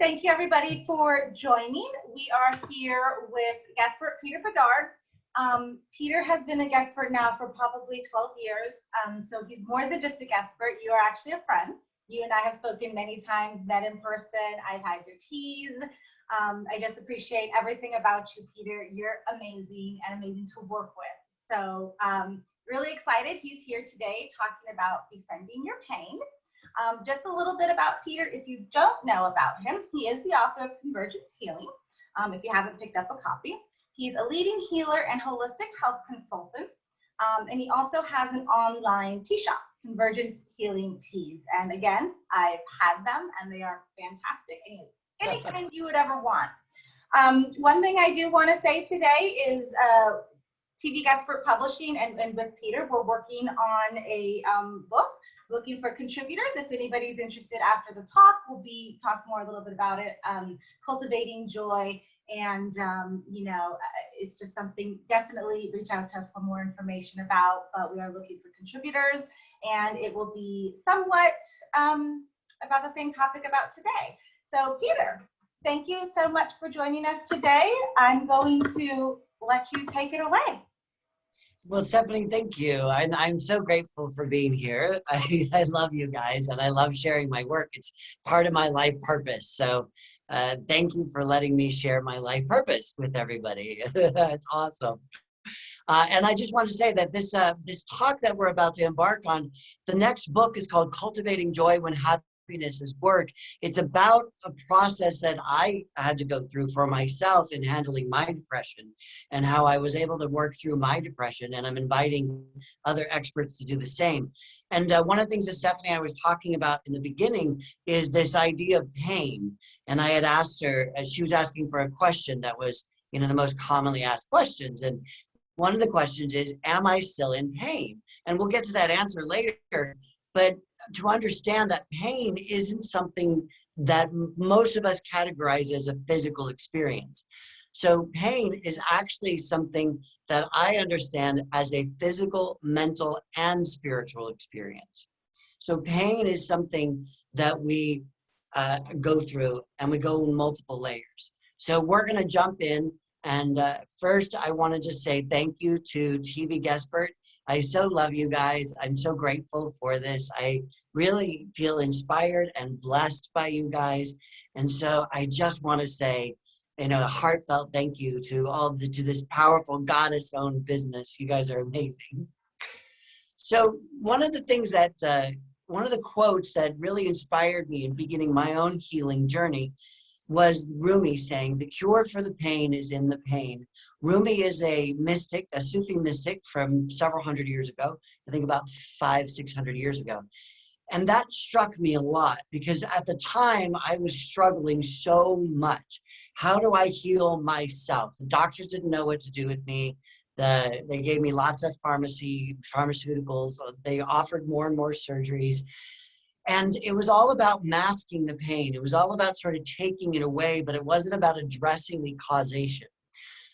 Thank you, everybody, for joining. We are here with Guestpert Peter Bedard. Peter has been a Guestpert now for probably 12 years, so he's more than just a Guestpert. You are actually a friend. You and I have spoken many times, met in person. I've had your teas. I just appreciate everything about you, Peter. You're amazing and amazing to work with. So really excited he's here today talking about befriending your pain. Just a little bit about Peter. If you don't know about him, he is the author of Convergence Healing, if you haven't picked up a copy. He's a leading healer and holistic health consultant, and he also has an online tea shop, Convergence Healing Teas. And again, I've had them, and they are fantastic. Any kind you would ever want. One thing I do want to say today is TVGuestpert Publishing and with Peter, we're working on a book, looking for contributors. If anybody's interested after the talk, we'll be talking more a little bit about it, cultivating joy. And, you know, it's just something, definitely reach out to us for more information about, but we are looking for contributors, and it will be somewhat about the same topic about today. So Peter, thank you so much for joining us today. I'm going to let you take it away. Well, Stephanie, thank you. I'm so grateful for being here. I love you guys, and I love sharing my work. It's part of my life purpose. So thank you for letting me share my life purpose with everybody. It's awesome. And I just want to say that this talk that we're about to embark on, the next book is called Cultivating Joy When Happiness is Work. It's about a process that I had to go through for myself in handling my depression and how I was able to work through my depression. And I'm inviting other experts to do the same. And one of the things that Stephanie and I was talking about in the beginning is this idea of pain. And I had asked her, as she was asking for a question that was, you know, the most commonly asked questions. And one of the questions is, am I still in pain? And we'll get to that answer later. But to understand that pain isn't something that most of us categorize as a physical experience. So pain is actually something that I understand as a physical, mental, and spiritual experience. So pain is something that we go through, and we go in multiple layers. So we're going to jump in. And first, I want to just say thank you to TVGuestpert. I so love you guys. I'm so grateful for this. I really feel inspired and blessed by you guys. And so I just want to say, you know, a heartfelt thank you to to this powerful goddess-owned business. You guys are amazing. So one of the things that, one of the quotes that really inspired me in beginning my own healing journey was Rumi saying, the cure for the pain is in the pain. Rumi is a mystic, a Sufi mystic from several hundred years ago, I think about 500-600 years ago. And that struck me a lot because at the time I was struggling so much. How do I heal myself? The doctors didn't know what to do with me. They gave me lots of pharmaceuticals. They offered more and more surgeries. And it was all about masking the pain. It was all about sort of taking it away, but it wasn't about addressing the causation.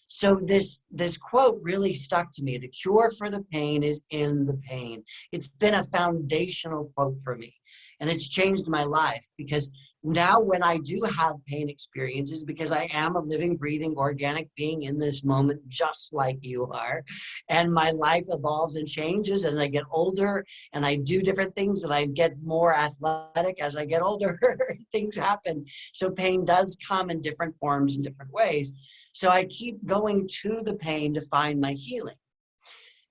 So this quote really stuck to me. The cure for the pain is in the pain. It's been a foundational quote for me. And it's changed my life because now when I do have pain experiences, because I am a living, breathing, organic being in this moment, just like you are, and my life evolves and changes, and I get older, and I do different things, and I get more athletic as I get older, things happen. So pain does come in different forms and different ways. So I keep going to the pain to find my healing.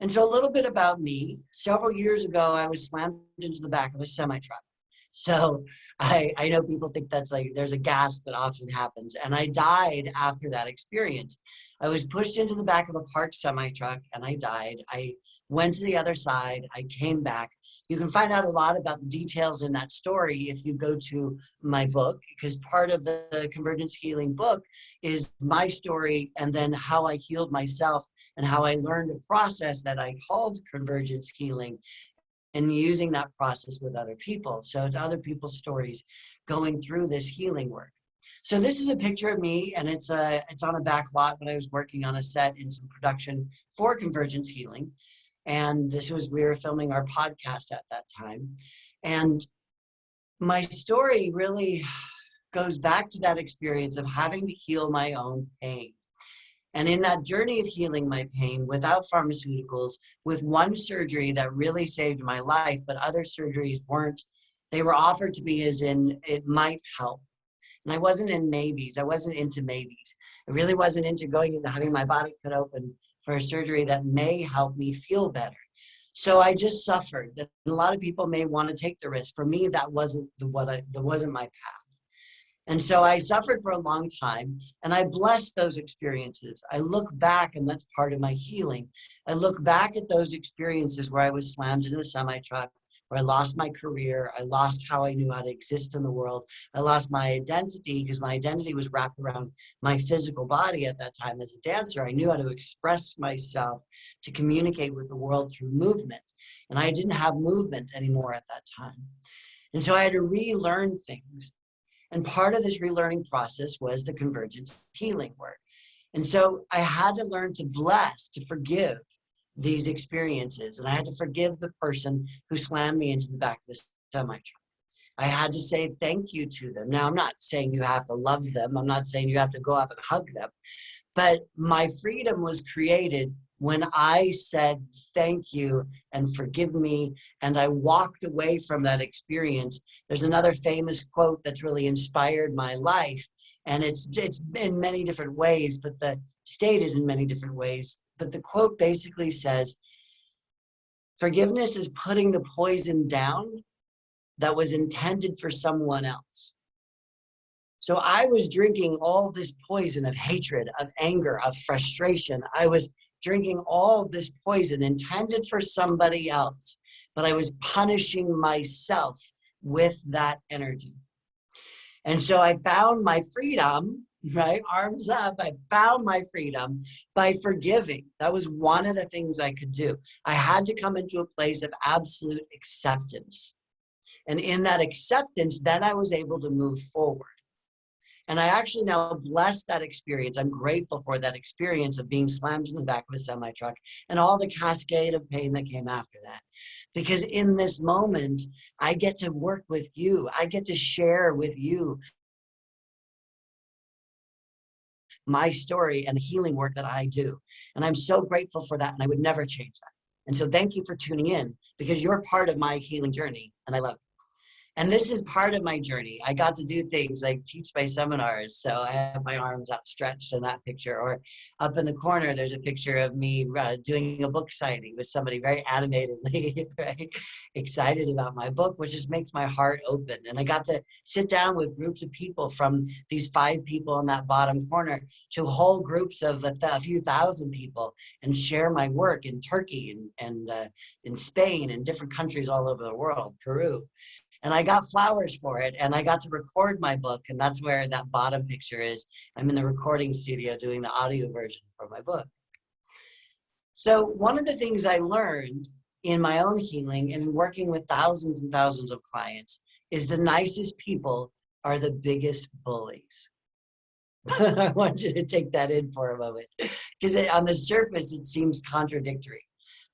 And so a little bit about me. Several years ago, I was slammed into the back of a semi-truck. So I know people think that's like, there's a gas that often happens. And I died after that experience. I was pushed into the back of a parked semi-truck and I died. I went to the other side. I came back. You can find out a lot about the details in that story if you go to my book, because part of the Convergence Healing book is my story and then how I healed myself and how I learned a process that I called Convergence Healing, and using that process with other people. So it's other people's stories going through this healing work. So this is a picture of me, and it's on a back lot when I was working on a set in some production for Convergence Healing. And we were filming our podcast at that time. And my story really goes back to that experience of having to heal my own pain. And in that journey of healing my pain without pharmaceuticals, with one surgery that really saved my life, but other surgeries weren't, they were offered to me as in it might help. And I wasn't in maybes. I wasn't into maybes. I really wasn't into going into having my body cut open for a surgery that may help me feel better. So I just suffered. And a lot of people may want to take the risk. For me, that wasn't my path. And so I suffered for a long time, and I blessed those experiences. I look back, and that's part of my healing. I look back at those experiences where I was slammed into a semi-truck, where I lost my career, I lost how I knew how to exist in the world, I lost my identity because my identity was wrapped around my physical body at that time as a dancer. I knew how to express myself, to communicate with the world through movement, and I didn't have movement anymore at that time. And so I had to relearn things. And part of this relearning process was the convergence healing work. And so I had to learn to bless, to forgive these experiences. And I had to forgive the person who slammed me into the back of the semi-truck. I had to say thank you to them. Now, I'm not saying you have to love them. I'm not saying you have to go up and hug them. But my freedom was created when I said thank you and forgive me, and I walked away from that experience. There's another famous quote that's really inspired my life, and it's in many different ways, but stated in many different ways. But the quote basically says, forgiveness is putting the poison down that was intended for someone else. So I was drinking all this poison of hatred, of anger, of frustration. I was drinking all this poison intended for somebody else, but I was punishing myself with that energy. And so I found my freedom, right? Arms up. I found my freedom by forgiving. That was one of the things I could do. I had to come into a place of absolute acceptance. And in that acceptance, then I was able to move forward. And I actually now bless that experience. I'm grateful for that experience of being slammed in the back of a semi-truck and all the cascade of pain that came after that. Because in this moment, I get to work with you. I get to share with you my story and the healing work that I do. And I'm so grateful for that, and I would never change that. And so thank you for tuning in, because you're part of my healing journey, and I love it. And this is part of my journey. I got to do things like teach my seminars. So I have my arms outstretched in that picture. Or up in the corner, there's a picture of me doing a book signing with somebody very animatedly, right? Excited about my book, which just makes my heart open. And I got to sit down with groups of people, from these 5 people in that bottom corner to whole groups of a few thousand people, and share my work in Turkey and in Spain and different countries all over the world, Peru. And I got flowers for it, and I got to record my book, and that's where that bottom picture is. I'm in the recording studio doing the audio version for my book. So one of the things I learned in my own healing and in working with thousands and thousands of clients is the nicest people are the biggest bullies. I want you to take that in for a moment, because on the surface, it seems contradictory.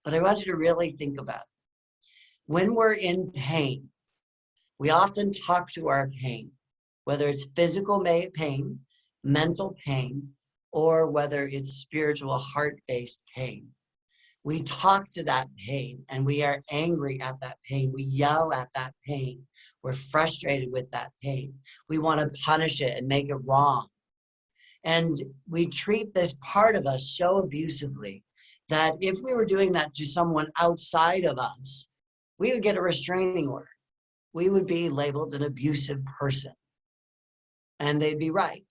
But I want you to really think about it. When we're in pain, we often talk to our pain, whether it's physical pain, mental pain, or whether it's spiritual heart-based pain. We talk to that pain, and we are angry at that pain. We yell at that pain. We're frustrated with that pain. We want to punish it and make it wrong. And we treat this part of us so abusively that if we were doing that to someone outside of us, we would get a restraining order. We would be labeled an abusive person, and they'd be right.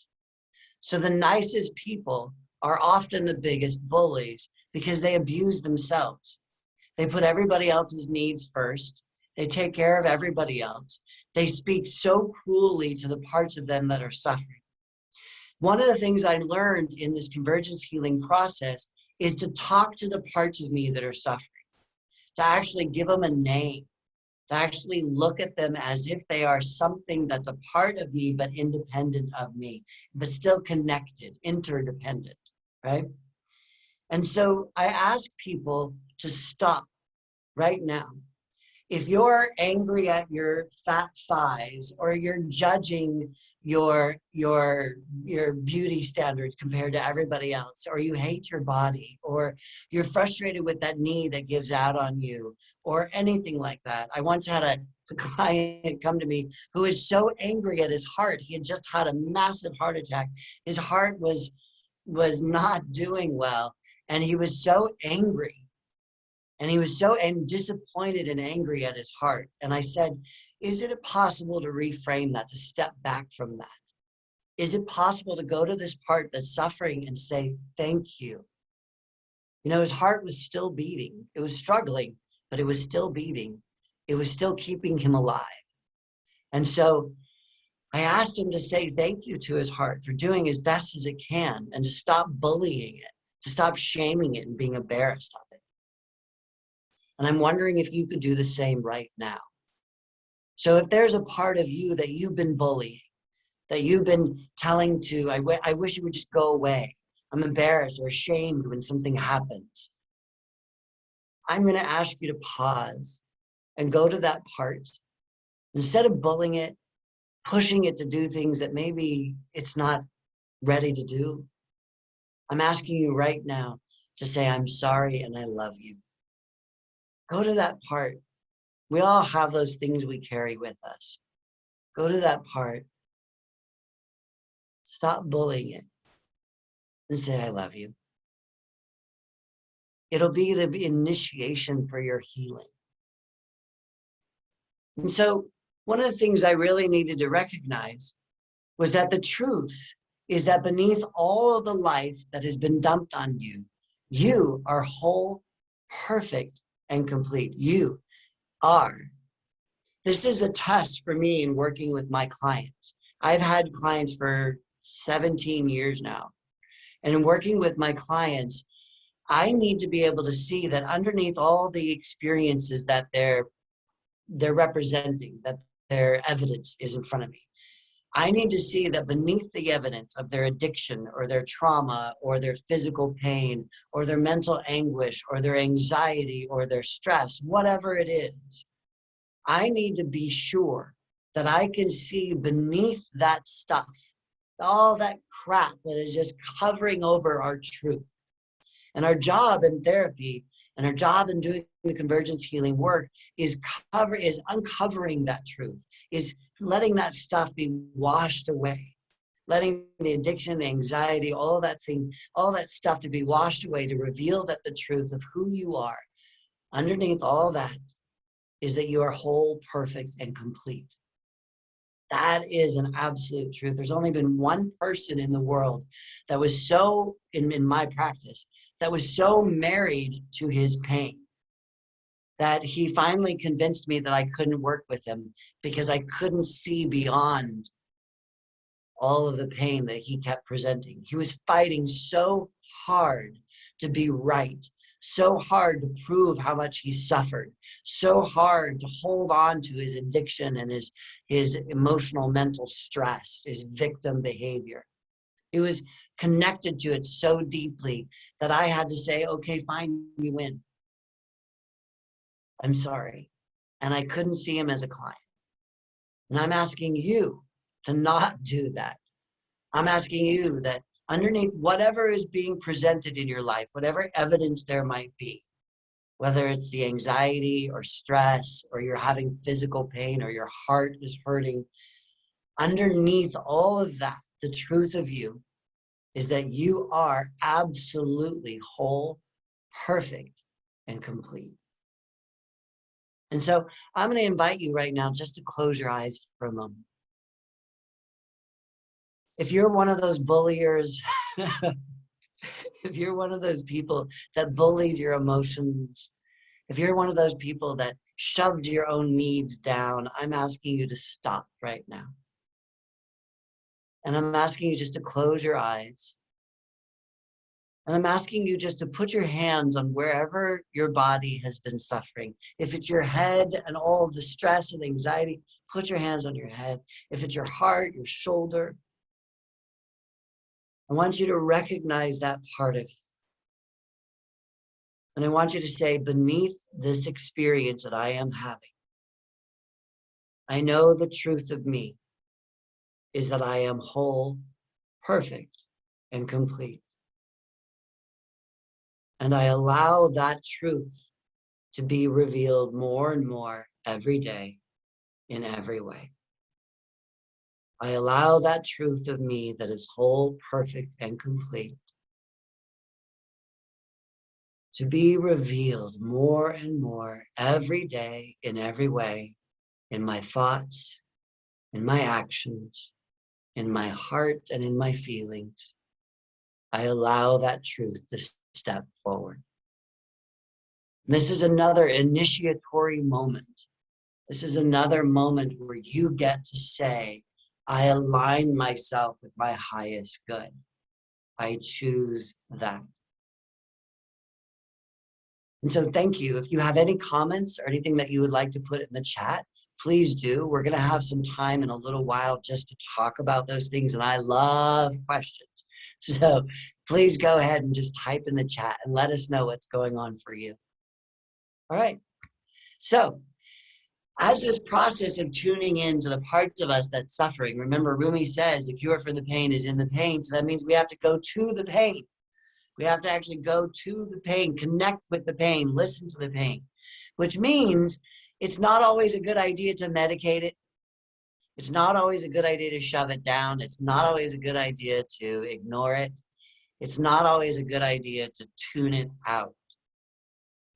So the nicest people are often the biggest bullies, because they abuse themselves. They put everybody else's needs first. They take care of everybody else. They speak so cruelly to the parts of them that are suffering. One of the things I learned in this convergence healing process is to talk to the parts of me that are suffering, to actually give them a name, to actually look at them as if they are something that's a part of me, but independent of me, but still connected, interdependent, right? And so I ask people to stop right now. If you're angry at your fat thighs, or you're judging your beauty standards compared to everybody else, or you hate your body, or you're frustrated with that knee that gives out on you, or anything like that. I once had a client come to me who was so angry at his heart. He had just had a massive heart attack. His heart was not doing well, and he was so angry. And he was so disappointed and angry at his heart. And I said, is it possible to reframe that, to step back from that? Is it possible to go to this part that's suffering and say, thank you? You know, his heart was still beating. It was struggling, but it was still beating. It was still keeping him alive. And so I asked him to say thank you to his heart for doing as best as it can, and to stop bullying it, to stop shaming it and being embarrassed of it. And I'm wondering if you could do the same right now. So if there's a part of you that you've been bullying, that you've been telling to, I wish it would just go away. I'm embarrassed or ashamed when something happens. I'm going to ask you to pause and go to that part. Instead of bullying it, pushing it to do things that maybe it's not ready to do, I'm asking you right now to say, I'm sorry and I love you. Go to that part. We all have those things we carry with us. Go to that part. Stop bullying it and say, I love you. It'll be the initiation for your healing. And so one of the things I really needed to recognize was that the truth is that beneath all of the life that has been dumped on you, you are whole, perfect, and complete. You are. This is a test for me in working with my clients. I've had clients for 17 years now. And in working with my clients, I need to be able to see that underneath all the experiences that they're representing, that their evidence is in front of me, I need to see that beneath the evidence of their addiction or their trauma or their physical pain or their mental anguish or their anxiety or their stress, whatever it is, I need to be sure that I can see beneath that stuff, all that crap that is just covering over our truth. And our job in therapy and our job in doing the convergence healing work is uncovering that truth, is letting that stuff be washed away, letting the addiction, the anxiety, all that stuff to be washed away, to reveal that the truth of who you are. Underneath all that is that you are whole, perfect, and complete. That is an absolute truth. There's only been one person in the world that was so, in my practice, that was so married to his pain that he finally convinced me that I couldn't work with him because I couldn't see beyond all of the pain that he kept presenting. He was fighting so hard to be right, so hard to prove how much he suffered, so hard to hold on to his addiction and his emotional mental stress, his victim behavior. He was connected to it so deeply that I had to say, okay, fine, you win. I'm sorry. And I couldn't see him as a client. And I'm asking you to not do that. I'm asking you that underneath whatever is being presented in your life, whatever evidence there might be, whether it's the anxiety or stress, or you're having physical pain, or your heart is hurting, underneath all of that, the truth of you is that you are absolutely whole, perfect, and complete. And so I'm going to invite you right now just to close your eyes for a moment. If you're one of those bulliers, if you're one of those people that bullied your emotions, if you're one of those people that shoved your own needs down, I'm asking you to stop right now. And I'm asking you just to close your eyes. And I'm asking you just to put your hands on wherever your body has been suffering. If it's your head and all of the stress and anxiety, put your hands on your head. If it's your heart, your shoulder, I want you to recognize that part of you. And I want you to say, beneath this experience that I am having, I know the truth of me. is that I am whole, perfect, and complete. And I allow that truth to be revealed more and more every day in every way. I allow that truth of me that is whole, perfect, and complete to be revealed more and more every day in every way, in my thoughts, in my actions, in my heart, and in my feelings. I allow that truth to step forward. This is another initiatory moment. This is another moment where you get to say, I align myself with my highest good. I choose that. And so thank you. If you have any comments or anything that you would like to put in the chat, please do. We're going to have some time in a little while just to talk about those things. And I love questions. So please go ahead and just type in the chat and let us know what's going on for you. All right. So as this process of tuning into the parts of us that's suffering, remember Rumi says the cure for the pain is in the pain. So that means we have to go to the pain. We have to actually go to the pain, connect with the pain, listen to the pain, which means it's not always a good idea to medicate it. It's not always a good idea to shove it down. It's not always a good idea to ignore it. It's not always a good idea to tune it out.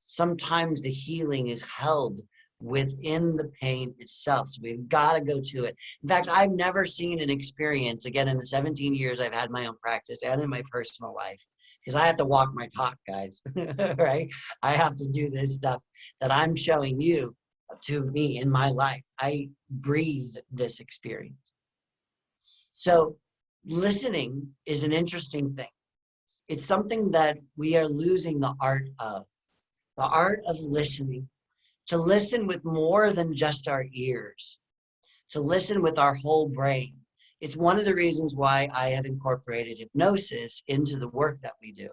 Sometimes the healing is held within the pain itself. So we've got to go to it. In fact, I've never seen an experience, again, in the 17 years I've had my own practice and in my personal life, because I have to walk my talk, guys, right? I have to do this stuff that I'm showing you to me in my life. I breathe this experience. So listening is an interesting thing. It's something that we are losing the art of listening, to listen with more than just our ears, to listen with our whole brain. It's one of the reasons why I have incorporated hypnosis into the work that we do.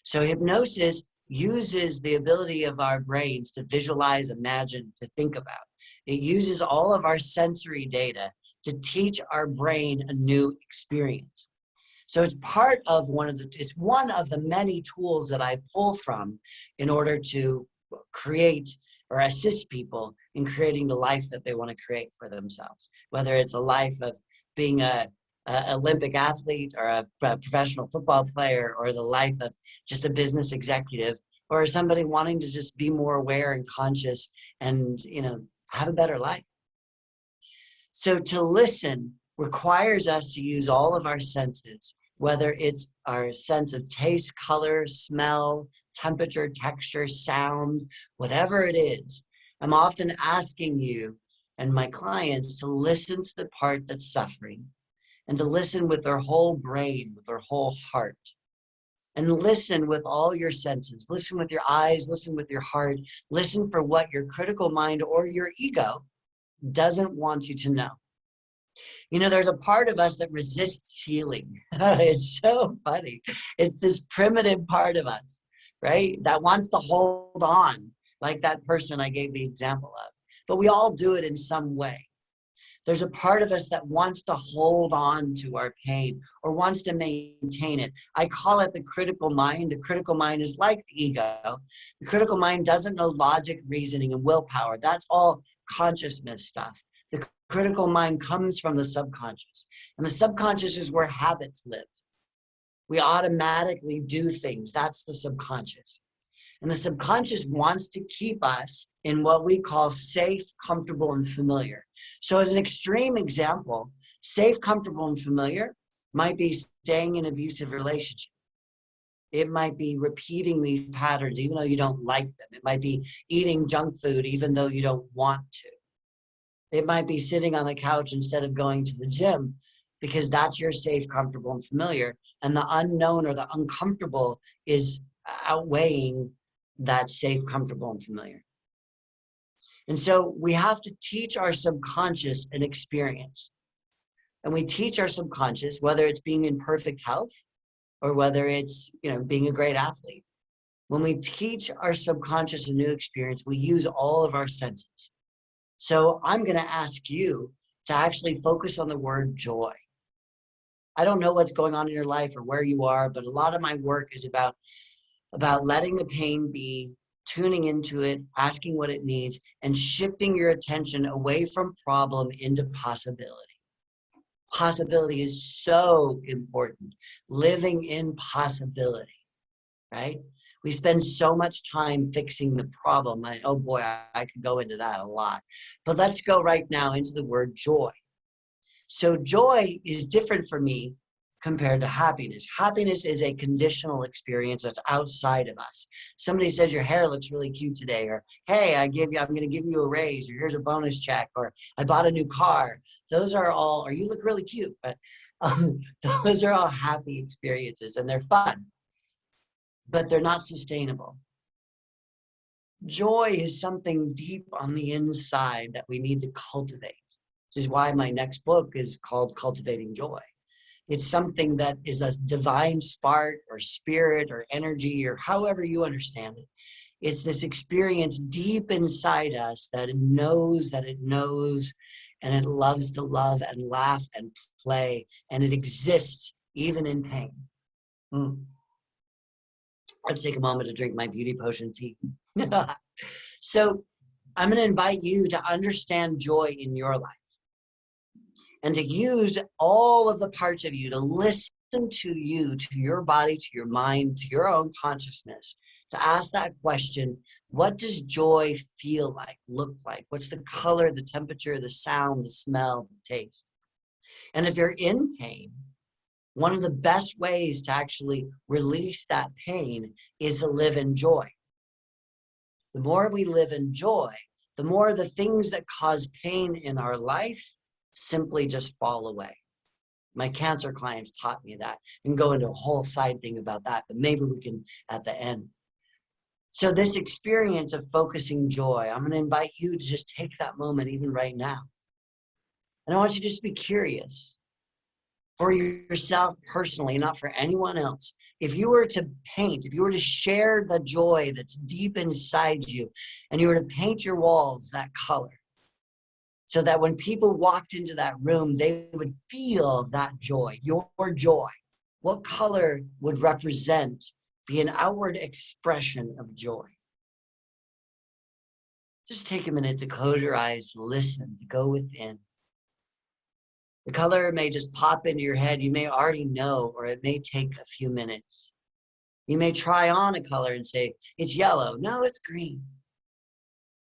So hypnosis uses the ability of our brains to visualize, imagine, to think about. It uses all of our sensory data to teach our brain a new experience. So it's part of it's one of the many tools that I pull from in order to create or assist people in creating the life that they want to create for themselves, whether it's a life of being a Olympic athlete or a professional football player, or the life of just a business executive, or somebody wanting to just be more aware and conscious and, have a better life. So to listen requires us to use all of our senses, whether it's our sense of taste, color, smell, temperature, texture, sound, whatever it is. I'm often asking you and my clients to listen to the part that's suffering, and to listen with their whole brain, with their whole heart. And listen with all your senses. Listen with your eyes, listen with your heart. Listen for what your critical mind or your ego doesn't want you to know. There's a part of us that resists healing. It's so funny. It's this primitive part of us, right? That wants to hold on, like that person I gave the example of. But we all do it in some way. There's a part of us that wants to hold on to our pain or wants to maintain it. I call it the critical mind. The critical mind is like the ego. The critical mind doesn't know logic, reasoning, and willpower. That's all consciousness stuff. The critical mind comes from the subconscious, and the subconscious is where habits live. We automatically do things. That's the subconscious. And the subconscious wants to keep us in what we call safe, comfortable, and familiar. So as an extreme example, safe, comfortable, and familiar might be staying in an abusive relationship. It might be repeating these patterns even though you don't like them. It might be eating junk food even though you don't want to. It might be sitting on the couch instead of going to the gym, because that's your safe, comfortable, and familiar. And the unknown or the uncomfortable is outweighing that safe, comfortable, and familiar. And so we have to teach our subconscious an experience. And we teach our subconscious, whether it's being in perfect health or whether it's, being a great athlete. When we teach our subconscious a new experience, we use all of our senses. So I'm going to ask you to actually focus on the word joy. I don't know what's going on in your life or where you are, but a lot of my work is about letting the pain be, tuning into it, asking what it needs, and shifting your attention away from problem into possibility. Possibility is so important. Living in possibility, right? We spend so much time fixing the problem. Oh boy, I could go into that a lot. But let's go right now into the word joy. So joy is different for me compared to happiness. Happiness is a conditional experience that's outside of us. Somebody says your hair looks really cute today, or hey, I'm going to give you a raise, or here's a bonus check, or I bought a new car. Those are all, or you look really cute, but those are all happy experiences and they're fun, but they're not sustainable. Joy is something deep on the inside that we need to cultivate, which is why my next book is called Cultivating Joy. It's something that is a divine spark or spirit or energy or however you understand it. It's this experience deep inside us that it knows and it loves to love and laugh and play, and it exists even in pain. Let's take a moment to drink my beauty potion tea. So I'm going to invite you to understand joy in your life and to use all of the parts of you to listen to you, to your body, to your mind, to your own consciousness, to ask that question, what does joy feel like, look like? What's the color, the temperature, the sound, the smell, the taste? And if you're in pain, one of the best ways to actually release that pain is to live in joy. The more we live in joy, the more the things that cause pain in our life simply just fall away. My cancer clients taught me that, and go into a whole side thing about that, but maybe we can at the end. So this experience of focusing joy, I'm going to invite you to just take that moment even right now. And I want you to just be curious for yourself personally, not for anyone else. If you were to paint, if you were to share the joy that's deep inside you, and you were to paint your walls that color, so that when people walked into that room, they would feel that joy, your joy. What color would represent, be an outward expression of joy? Just take a minute to close your eyes, to listen, to go within. The color may just pop into your head. You may already know, or it may take a few minutes. You may try on a color and say, it's yellow. No, it's green.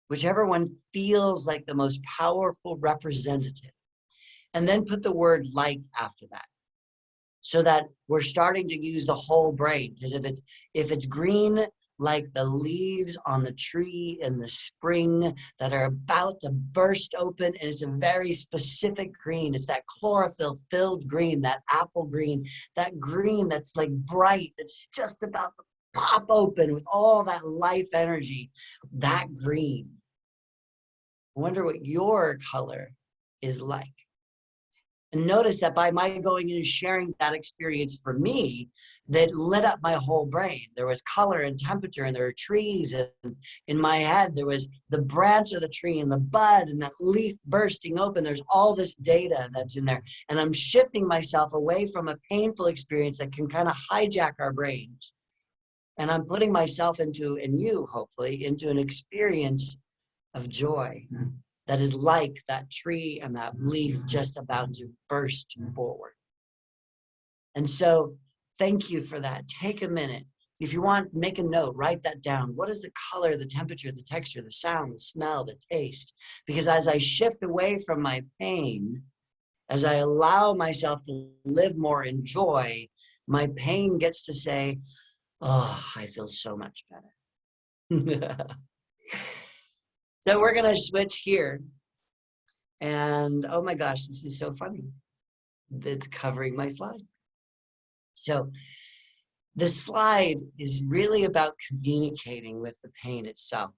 Whichever one feels like the most powerful representative. And then put the word like after that, so that we're starting to use the whole brain. Because if it's green, like the leaves on the tree in the spring that are about to burst open, and it's a very specific green. It's that chlorophyll-filled green, that apple green, that green that's like bright, that's just about to pop open with all that life energy, that green. I wonder what your color is like. And notice that by my going in and sharing that experience for me, that lit up my whole brain. There was color and temperature, and there were trees, and in my head there was the branch of the tree and the bud and that leaf bursting open. There's all this data that's in there, and I'm shifting myself away from a painful experience that can kind of hijack our brains, and I'm putting myself into, and you hopefully, into an experience of joy that is like that tree and that leaf just about to burst forward. And so thank you for that. Take a minute. If you want, make a note, write that down. What is the color, the temperature, the texture, the sound, the smell, the taste? Because as I shift away from my pain, as I allow myself to live more in joy, my pain gets to say, oh, I feel so much better. So we're going to switch here. And oh my gosh, this is so funny. It's covering my slide. So the slide is really about communicating with the pain itself.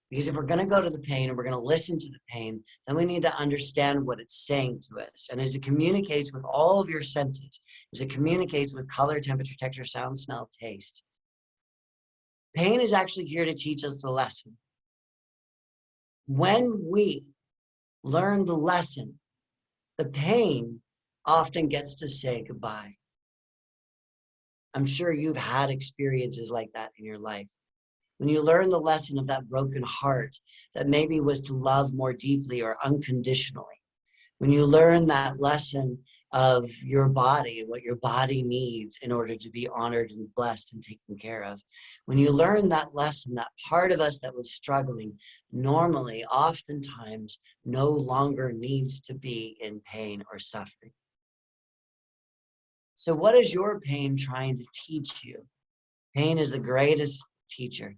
Because if we're going to go to the pain and we're going to listen to the pain, then we need to understand what it's saying to us. And as it communicates with all of your senses, as it communicates with color, temperature, texture, sound, smell, taste, pain is actually here to teach us the lesson. When we learn the lesson the pain often gets to say goodbye. I'm sure you've had experiences like that in your life. When you learn the lesson of that broken heart that maybe was to love more deeply or unconditionally, when you learn that lesson of your body and what your body needs in order to be honored and blessed and taken care of, when you learn that lesson, that part of us that was struggling normally, oftentimes no longer needs to be in pain or suffering. So what is your pain trying to teach you? Pain is the greatest teacher.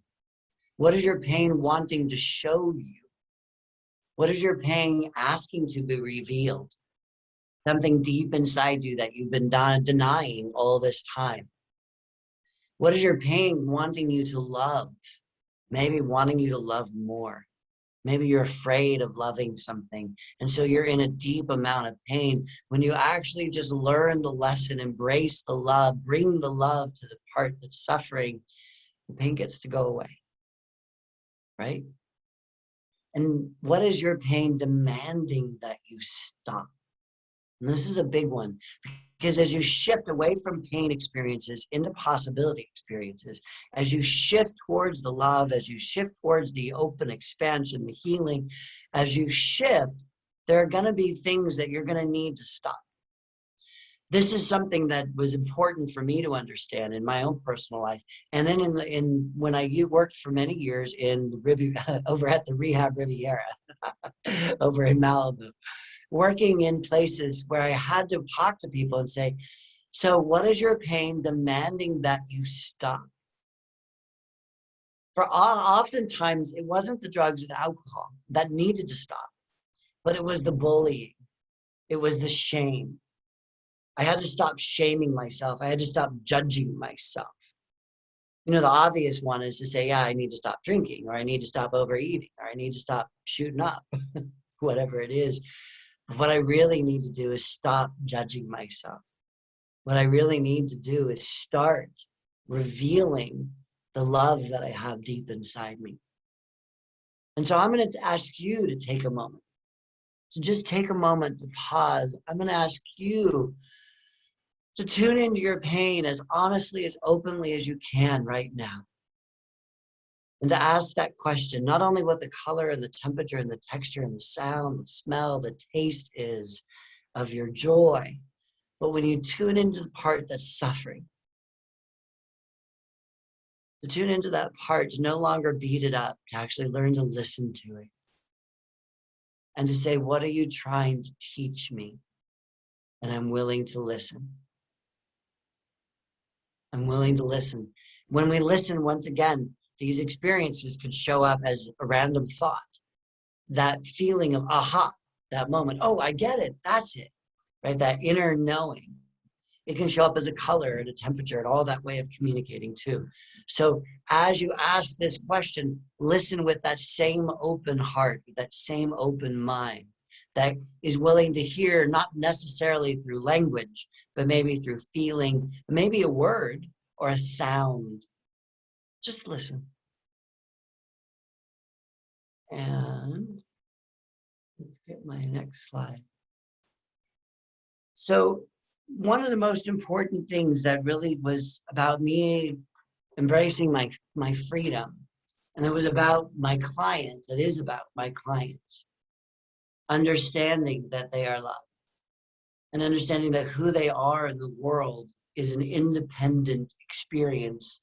What is your pain wanting to show you? What is your pain asking to be revealed? Something deep inside you that you've been denying all this time. What is your pain wanting you to love? Maybe wanting you to love more. Maybe you're afraid of loving something. And so you're in a deep amount of pain. When you actually just learn the lesson, embrace the love, bring the love to the part that's suffering, the pain gets to go away, right? And what is your pain demanding that you stop? And this is a big one, because as you shift away from pain experiences into possibility experiences, as you shift towards the love, as you shift towards the open expansion, the healing, as you shift, there are going to be things that you're going to need to stop. This is something that was important for me to understand in my own personal life. And then when I worked for many years in the over at the Rehab Riviera over in Malibu, working in places where I had to talk to people and say, so what is your pain demanding that you stop? For oftentimes, it wasn't the drugs and alcohol that needed to stop, but it was the bullying. It was the shame. I had to stop shaming myself. I had to stop judging myself. You know, the obvious one is to say, yeah, I need to stop drinking, or I need to stop overeating, or I need to stop shooting up, whatever it is. But what I really need to do is stop judging myself. What I really need to do is start revealing the love that I have deep inside me. And so I'm going to ask you to take a moment, to just take a moment to pause. I'm going to ask you to tune into your pain as honestly, as openly as you can right now. And to ask that question, not only what the color and the temperature and the texture and the sound, the smell, the taste is of your joy, but when you tune into the part that's suffering, to tune into that part, to no longer beat it up, to actually learn to listen to it. And to say, what are you trying to teach me? And I'm willing to listen. I'm willing to listen. When we listen, once again, these experiences could show up as a random thought. That feeling of aha, that moment, oh, I get it, that's it, right? That inner knowing. It can show up as a color and a temperature and all that way of communicating too. So as you ask this question, listen with that same open heart, with that same open mind that is willing to hear, not necessarily through language, but maybe through feeling, maybe a word or a sound. Just listen. And let's get my next slide. So one of the most important things that really was about me embracing my freedom, and it was about my clients, it is about my clients, understanding that they are loved, and understanding that who they are in the world is an independent experience,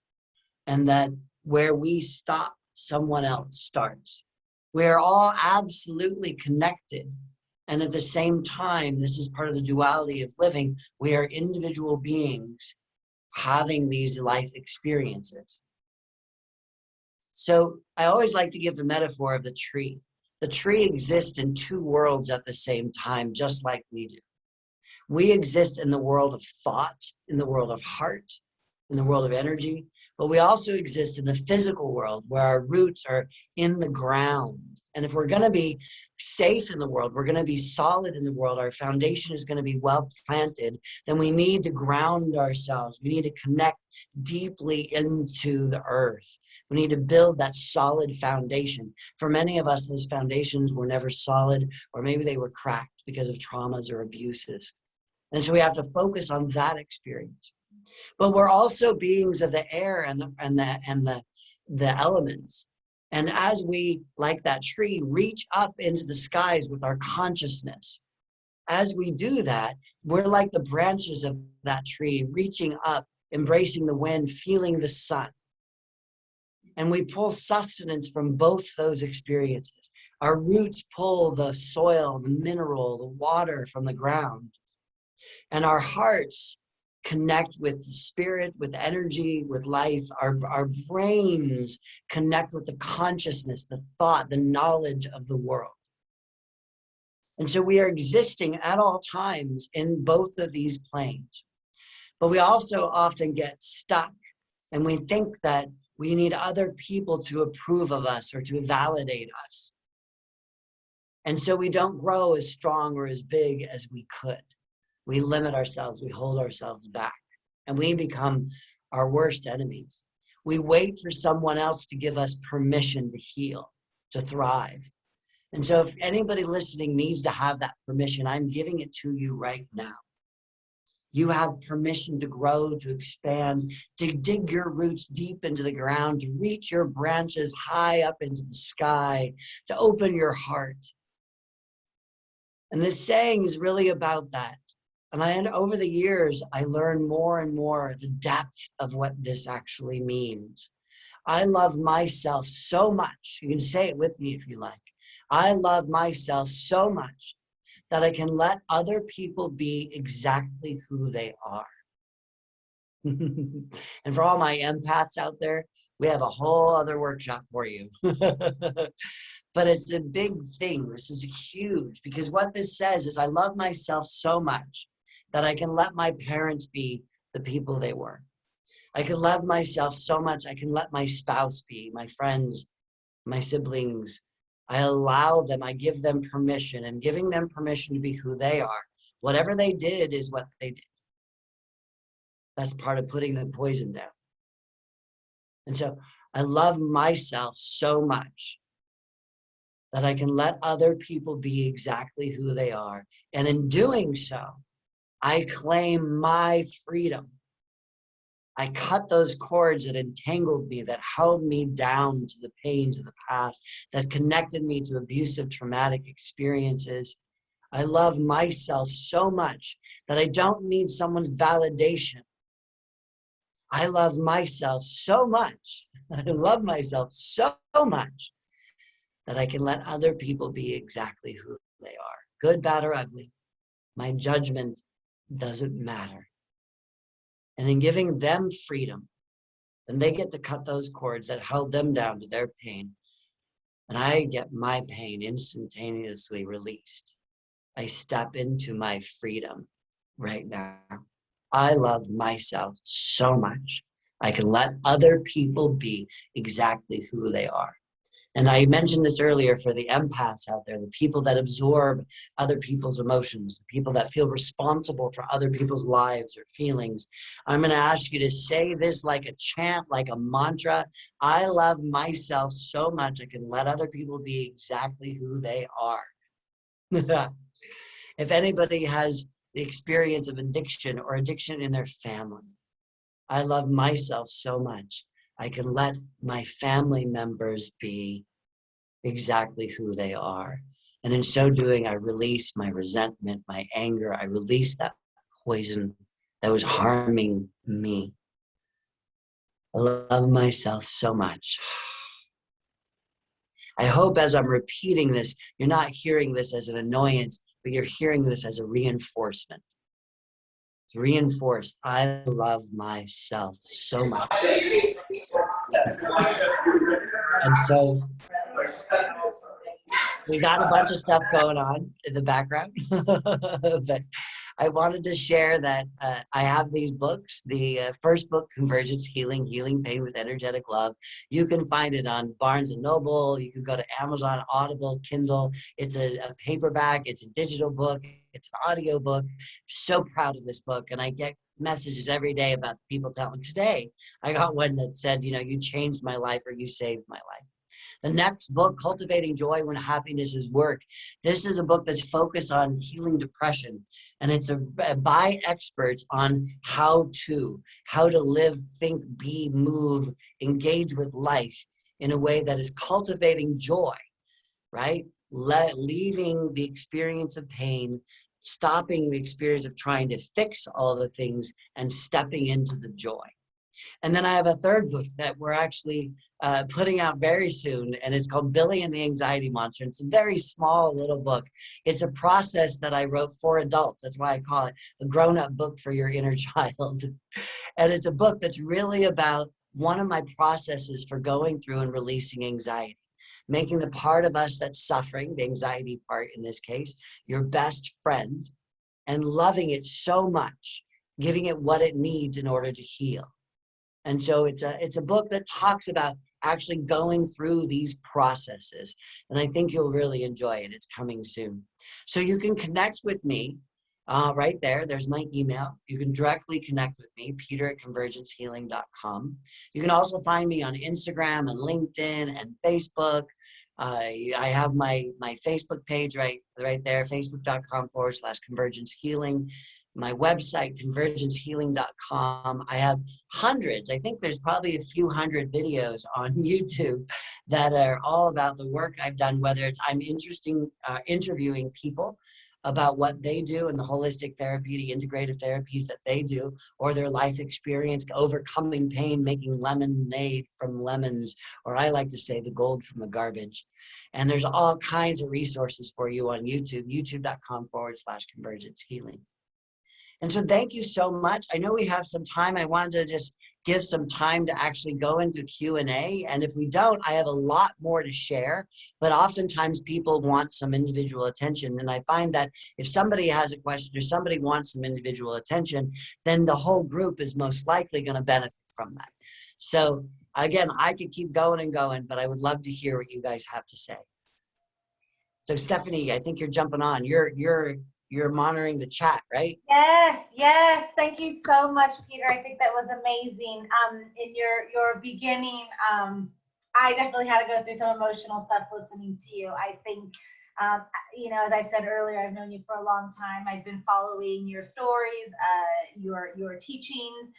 and that where we stop, someone else starts. We're all absolutely connected. And at the same time, this is part of the duality of living. We are individual beings having these life experiences. So I always like to give the metaphor of the tree. The tree exists in two worlds at the same time, just like we do. We exist in the world of thought, in the world of heart, in the world of energy. But we also exist in the physical world where our roots are in the ground. And if we're going to be safe in the world, we're going to be solid in the world, our foundation is going to be well planted, then we need to ground ourselves. We need to connect deeply into the earth. We need to build that solid foundation. For many of us, those foundations were never solid, or maybe they were cracked because of traumas or abuses. And so we have to focus on that experience. But we're also beings of the air and the elements. And as we, like that tree, reach up into the skies with our consciousness, as we do that, we're like the branches of that tree, reaching up, embracing the wind, feeling the sun. And we pull sustenance from both those experiences. Our roots pull the soil, the mineral, the water from the ground. And our hearts connect with the spirit, with energy, with life. Our brains connect with the consciousness, the thought, the knowledge of the world. And so we are existing at all times in both of these planes. But we also often get stuck, and we think that we need other people to approve of us or to validate us. And so we don't grow as strong or as big as we could. We limit ourselves, we hold ourselves back, and we become our worst enemies. We wait for someone else to give us permission to heal, to thrive. And so if anybody listening needs to have that permission, I'm giving it to you right now. You have permission to grow, to expand, to dig your roots deep into the ground, to reach your branches high up into the sky, to open your heart. And this saying is really about that. And over the years, I learned more and more the depth of what this actually means. I love myself so much. You can say it with me if you like. I love myself so much that I can let other people be exactly who they are. And for all my empaths out there, we have a whole other workshop for you. But it's a big thing. This is huge, because what this says is I love myself so much that I can let my parents be the people they were. I can love myself so much I can let my spouse be, my friends, my siblings. I allow them, I give them permission, and giving them permission to be who they are. Whatever they did is what they did. That's part of putting the poison down. And so I love myself so much that I can let other people be exactly who they are. And in doing so, I claim my freedom. I cut those cords that entangled me, that held me down to the pains of the past, that connected me to abusive, traumatic experiences. I love myself so much that I don't need someone's validation. I love myself so much. I love myself so much that I can let other people be exactly who they are, good, bad, or ugly. My judgment doesn't matter. And in giving them freedom, then they get to cut those cords that held them down to their pain. And I get my pain instantaneously released. I step into my freedom right now. I love myself so much. I can let other people be exactly who they are. And I mentioned this earlier for the empaths out there, the people that absorb other people's emotions, the people that feel responsible for other people's lives or feelings. I'm going to ask you to say this like a chant, like a mantra. I love myself so much I can let other people be exactly who they are. If anybody has the experience of addiction or addiction in their family, I love myself so much I can let my family members be exactly who they are. And in so doing, I release my resentment, my anger. I release that poison that was harming me. I love myself so much. I hope as I'm repeating this, you're not hearing this as an annoyance, but you're hearing this as a reinforcement. To reinforce, I love myself so much. And so we got a bunch of stuff going on in the background, but I wanted to share that I have these books. The first book, Convergence Healing, Healing Pain with Energetic Love. You can find it on Barnes & Noble. You can go to Amazon, Audible, Kindle. It's a paperback. It's a digital book. It's an audio book. So proud of this book. And I get messages every day about people telling. Today, I got one that said, you know, you changed my life or you saved my life. The next book, Cultivating Joy When Happiness is Work. This is a book that's focused on healing depression. And it's by experts on how to live, think, be, move, engage with life in a way that is cultivating joy, right? Leaving the experience of pain, stopping the experience of trying to fix all the things and stepping into the joy. And then I have a third book that we're actually putting out very soon, and it's called Billy and the Anxiety Monster. It's a very small little book. It's a process that I wrote for adults. That's why I call it a grown-up book for your inner child. And it's a book that's really about one of my processes for going through and releasing anxiety, making the part of us that's suffering, the anxiety part in this case, your best friend, and loving it so much, giving it what it needs in order to heal. And so it's a book that talks about actually going through these processes. And I think you'll really enjoy it. It's coming soon. So you can connect with me right there. There's my email. You can directly connect with me, peter@convergencehealing.com. You can also find me on Instagram and LinkedIn and Facebook. I have my Facebook page right there, facebook.com/convergencehealing. My website, convergencehealing.com. I have hundreds, I think there's probably a few hundred videos on YouTube that are all about the work I've done, whether it's I'm interviewing people about what they do and the holistic therapy, the integrative therapies that they do, or their life experience, overcoming pain, making lemonade from lemons, or I like to say the gold from the garbage. And there's all kinds of resources for you on YouTube, youtube.com/convergencehealing. And so thank you so much. I know we have some time. I wanted to just give some time to actually go into Q&A. And if we don't, I have a lot more to share. But oftentimes people want some individual attention. And I find that if somebody has a question or somebody wants some individual attention, then the whole group is most likely going to benefit from that. So again, I could keep going and going, but I would love to hear what you guys have to say. So Stephanie, I think you're jumping on. You're monitoring the chat, right? Yes. Thank you so much, Peter. I think that was amazing. In your beginning, I definitely had to go through some emotional stuff listening to you. I think, you know, as I said earlier, I've known you for a long time. I've been following your stories, your teachings.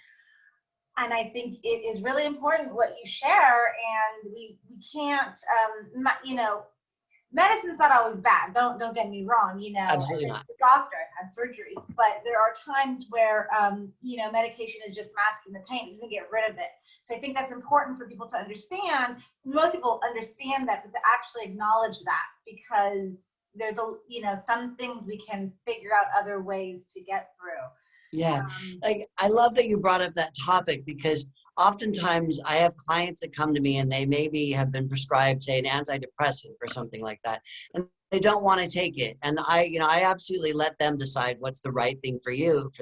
And I think it is really important what you share, and we can't, you know, medicine's not always bad. Don't get me wrong. You know, Absolutely not. The doctor, I've had surgeries, but there are times where you know, medication is just masking the pain. It doesn't get rid of it. So I think that's important for people to understand. Most people understand that, but to actually acknowledge that, because there's you know, some things we can figure out other ways to get through. Yeah, I love that you brought up that topic, because oftentimes I have clients that come to me and they maybe have been prescribed, say, an antidepressant or something like that, and they don't want to take it. And I absolutely let them decide what's the right thing for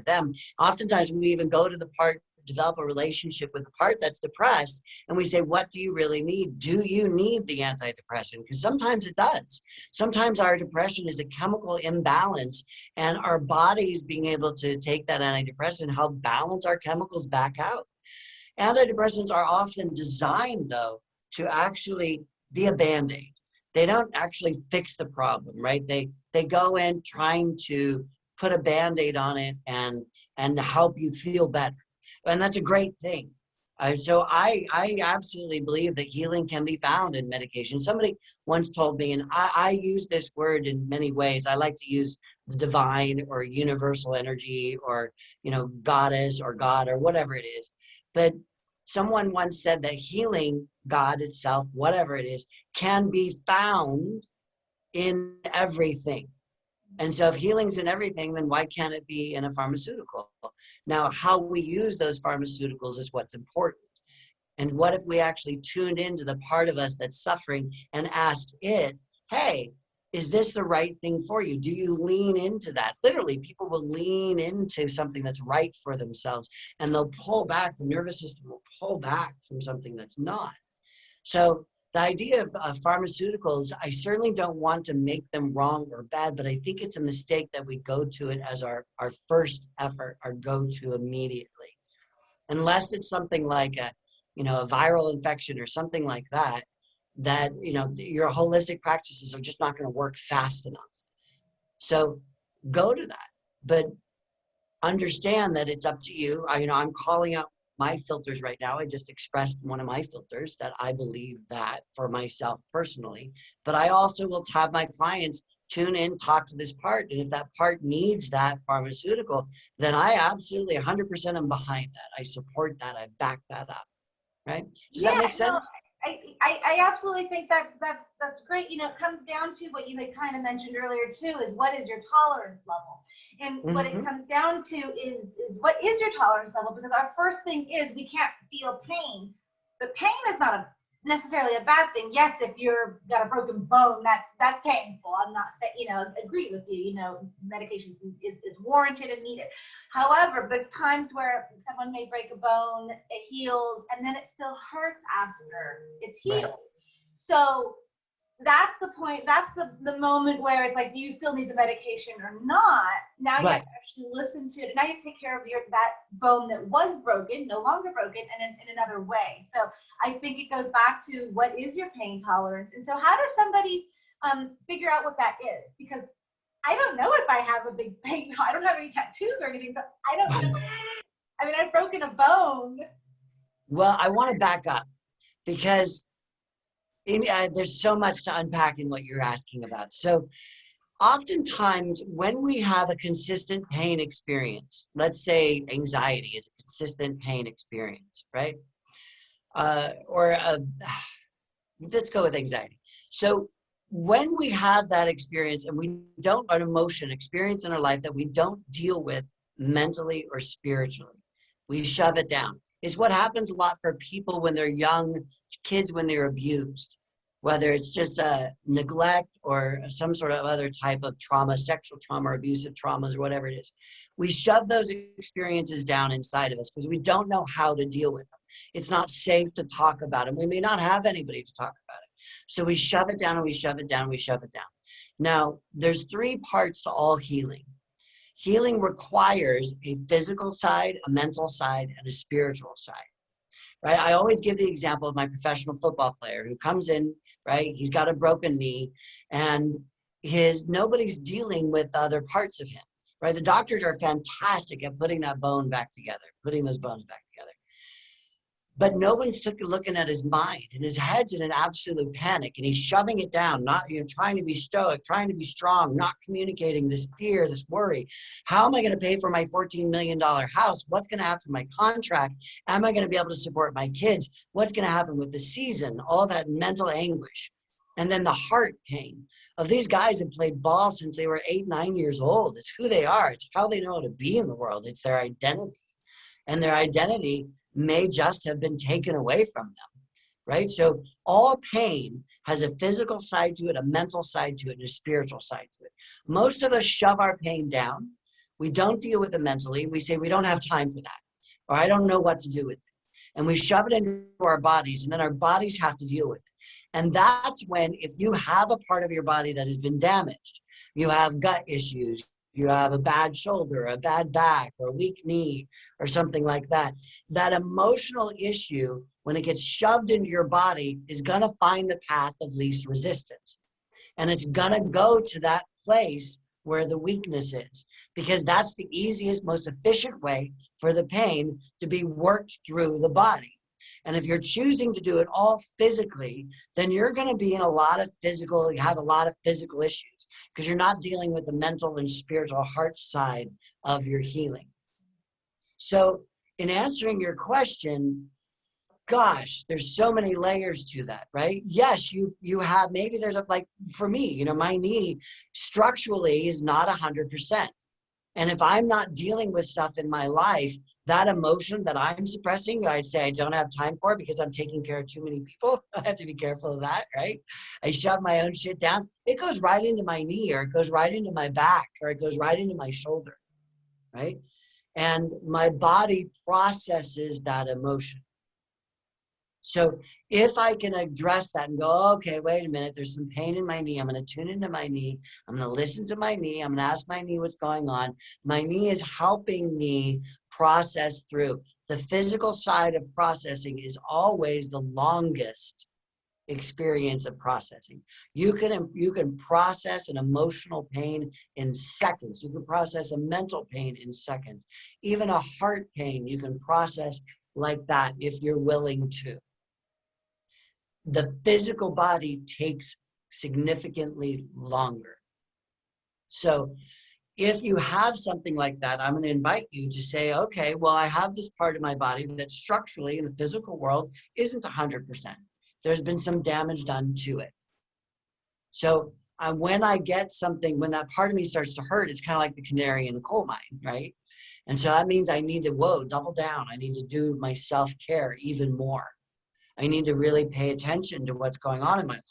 them. Oftentimes we even go to the part, develop a relationship with the part that's depressed, and we say, what do you really need? Do you need the antidepressant? Because sometimes it does. Sometimes our depression is a chemical imbalance, and our bodies being able to take that antidepressant help balance our chemicals back out. Antidepressants are often designed, though, to actually be a Band-Aid. They don't actually fix the problem, right? They go in trying to put a Band-Aid on it and help you feel better. And that's a great thing. So I absolutely believe that healing can be found in medication. Somebody once told me, and I use this word in many ways. I like to use the divine or universal energy, or, you know, goddess or God or whatever it is. But someone once said that healing, God itself, whatever it is, can be found in everything. And so if healing's in everything, then why can't it be in a pharmaceutical? Now, how we use those pharmaceuticals is what's important. And what if we actually tuned into the part of us that's suffering and asked it, hey, is this the right thing for you? Do you lean into that? Literally, people will lean into something that's right for themselves, and they'll pull back. The nervous system will pull back from something that's not. So the idea of pharmaceuticals, I certainly don't want to make them wrong or bad, but I think it's a mistake that we go to it as our first effort, our go-to immediately. Unless it's something like a viral infection or something like that, your holistic practices are just not going to work fast enough. So go to that, but understand that it's up to you. I'm calling out my filters right now. I just expressed one of my filters that I believe that for myself personally, but I also will have my clients tune in, talk to this part. And if that part needs that pharmaceutical, then I absolutely 100% am behind that. I support that. I back that up. Right? Does that make sense? No, I absolutely think that's great. It comes down to what you had kind of mentioned earlier too, is what is your tolerance level? And what it comes down to is what is your tolerance level? Because our first thing is we can't feel pain. But pain is not necessarily a bad thing. Yes, if you've got a broken bone, that's painful. I'm not agree with you. Medication is warranted and needed. However, there's times where someone may break a bone, it heals, and then it still hurts after it's healed. Right. So that's the point. That's the moment where it's like, do you still need the medication or not? Now you have to actually listen to it. Now you take care of that bone that was broken, no longer broken, and in another way. So I think it goes back to what is your pain tolerance? And so how does somebody figure out what that is? Because I don't know if I have a big pain. I don't have any tattoos or anything, so I don't know. I mean, I've broken a bone. Well, I want to back up because there's so much to unpack in what you're asking about. So oftentimes when we have a consistent pain experience, let's say anxiety is a consistent pain experience, right? Let's go with anxiety. So when we have that experience and we don't, an emotion experience in our life that we don't deal with mentally or spiritually, we shove it down. It's what happens a lot for people when they're young, kids when they're abused, whether it's just neglect or some sort of other type of trauma, sexual trauma, or abusive traumas, or whatever it is. We shove those experiences down inside of us because we don't know how to deal with them. It's not safe to talk about them. We may not have anybody to talk about it. So we shove it down and we shove it down and we shove it down. Now, there's three parts to all healing. Healing requires a physical side, a mental side, and a spiritual side, right? I always give the example of my professional football player who comes in, right? He's got a broken knee and nobody's dealing with other parts of him, right? The doctors are fantastic at putting that bone back together, putting those bones back together. But nobody's looking at his mind, and his head's in an absolute panic, and he's shoving it down, not trying to be stoic, trying to be strong, not communicating this fear, this worry. How am I going to pay for my $14 million house? What's going to happen to my contract? Am I going to be able to support my kids? What's going to happen with the season? All that mental anguish. And then the heart pain of these guys have played ball since they were 8, 9 years old. It's who they are. It's how they know how to be in the world. It's their identity. And their identity may just have been taken away from them, right? So all pain has a physical side to it, a mental side to it, and a spiritual side to it. Most of us shove our pain down. We don't deal with it mentally. We say we don't have time for that, or I don't know what to do with it. And we shove it into our bodies, and then our bodies have to deal with it. And that's when, if you have a part of your body that has been damaged, you have gut issues, you have a bad shoulder, a bad back, or a weak knee, or something like that, that emotional issue, when it gets shoved into your body, is going to find the path of least resistance. And it's going to go to that place where the weakness is, because that's the easiest, most efficient way for the pain to be worked through the body. And if you're choosing to do it all physically, then you're going to be in you have a lot of physical issues because you're not dealing with the mental and spiritual heart side of your healing. So in answering your question, gosh, there's so many layers to that, right? Yes, you have, maybe there's like for me, my knee structurally is not 100%. And if I'm not dealing with stuff in my life, that emotion that I'm suppressing, I'd say I don't have time for it because I'm taking care of too many people. I have to be careful of that, right? I shove my own shit down. It goes right into my knee, or it goes right into my back, or it goes right into my shoulder, right? And my body processes that emotion. So if I can address that and go, okay, wait a minute, there's some pain in my knee. I'm going to tune into my knee. I'm going to listen to my knee. I'm going to ask my knee what's going on. My knee is helping me process through. The physical side of processing is always the longest experience of processing. You can process an emotional pain in seconds. You can process a mental pain in seconds. Even a heart pain you can process like that if you're willing to. The physical body takes significantly longer. So if you have something like that, I'm going to invite you to say, okay, well, I have this part of my body that structurally in the physical world isn't 100%. There's been some damage done to it. So when I get something, when that part of me starts to hurt, it's kind of like the canary in the coal mine, right? And so that means I need to, double down. I need to do my self-care even more. I need to really pay attention to what's going on in my life.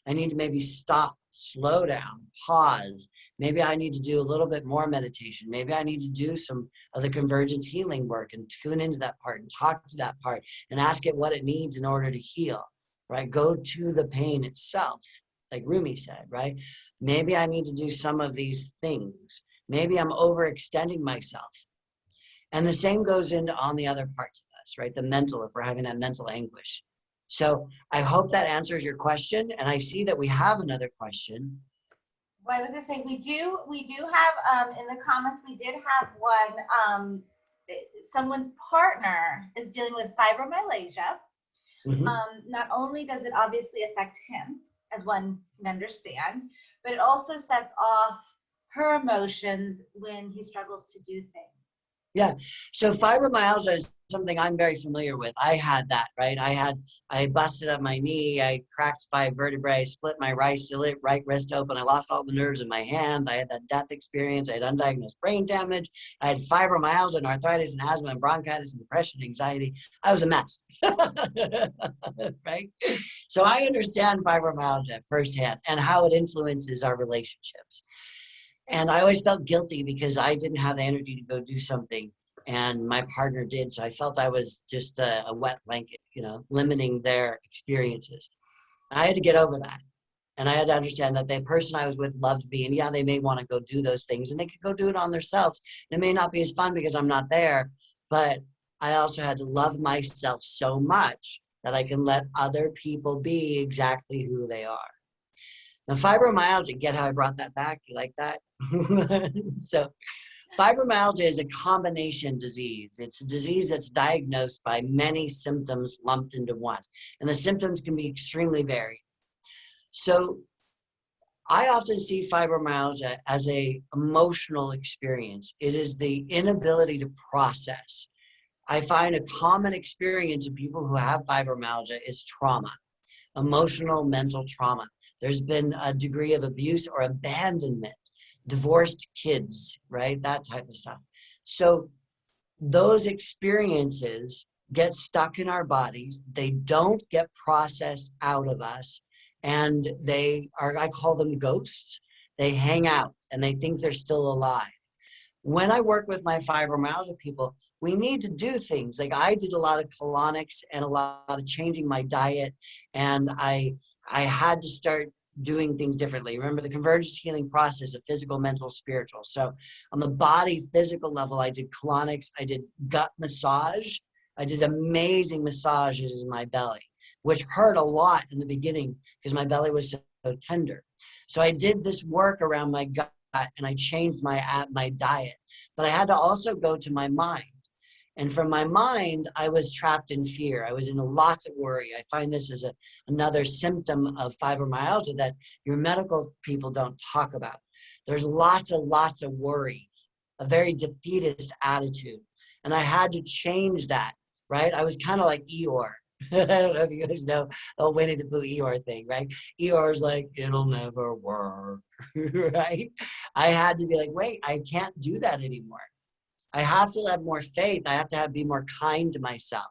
I need to maybe stop, slow down, pause. Maybe I need to do a little bit more meditation. Maybe I need to do some of the convergence healing work and tune into that part and talk to that part and ask it what it needs in order to heal, right? Go to the pain itself, like Rumi said, right? Maybe I need to do some of these things. Maybe I'm overextending myself. And the same goes into on the other parts of us, right? The mental, if we're having that mental anguish. So I hope that answers your question. And I see that we have another question. Well, I was gonna say, we do have, in the comments, we did have one, someone's partner is dealing with fibromyalgia. Not only does it obviously affect him, as one can understand, but it also sets off her emotions when he struggles to do things. Yeah. So fibromyalgia is something I'm very familiar with. I had that, right? I busted up my knee. I cracked 5 vertebrae, split my right wrist open. I lost all the nerves in my hand. I had that death experience. I had undiagnosed brain damage. I had fibromyalgia and arthritis and asthma and bronchitis and depression and anxiety. I was a mess, right? So I understand fibromyalgia firsthand and how it influences our relationships. And I always felt guilty because I didn't have the energy to go do something and my partner did. So I felt I was just a wet blanket, limiting their experiences. I had to get over that. And I had to understand that the person I was with loved me. And yeah, they may want to go do those things and they could go do it on themselves. It may not be as fun because I'm not there, but I also had to love myself so much that I can let other people be exactly who they are. Now, fibromyalgia, get how I brought that back? You like that? So fibromyalgia is a combination disease. It's a disease that's diagnosed by many symptoms lumped into one. And the symptoms can be extremely varied. So I often see fibromyalgia as an emotional experience. It is the inability to process. I find a common experience of people who have fibromyalgia is trauma, emotional, mental trauma. There's been a degree of abuse or abandonment, divorced kids, right? That type of stuff. So those experiences get stuck in our bodies. They don't get processed out of us. And they are, I call them ghosts. They hang out and they think they're still alive. When I work with my fibromyalgia people, we need to do things. Like I did a lot of colonics and a lot of changing my diet. And I had to start doing things differently. Remember the convergence healing process of physical, mental, spiritual. So on the body, physical level, I did colonics, I did gut massage. I did amazing massages in my belly, which hurt a lot in the beginning because my belly was so tender. So I did this work around my gut and I changed my diet. But I had to also go to my mind. And from my mind, I was trapped in fear. I was in lots of worry. I find this as another symptom of fibromyalgia that your medical people don't talk about. There's lots of worry, a very defeatist attitude. And I had to change that, right? I was kind of like Eeyore. I don't know if you guys know the Winnie the Pooh Eeyore thing, right? Eeyore's like, it'll never work. right? I had to be like, wait, I can't do that anymore. I have to have more faith. I have to be more kind to myself.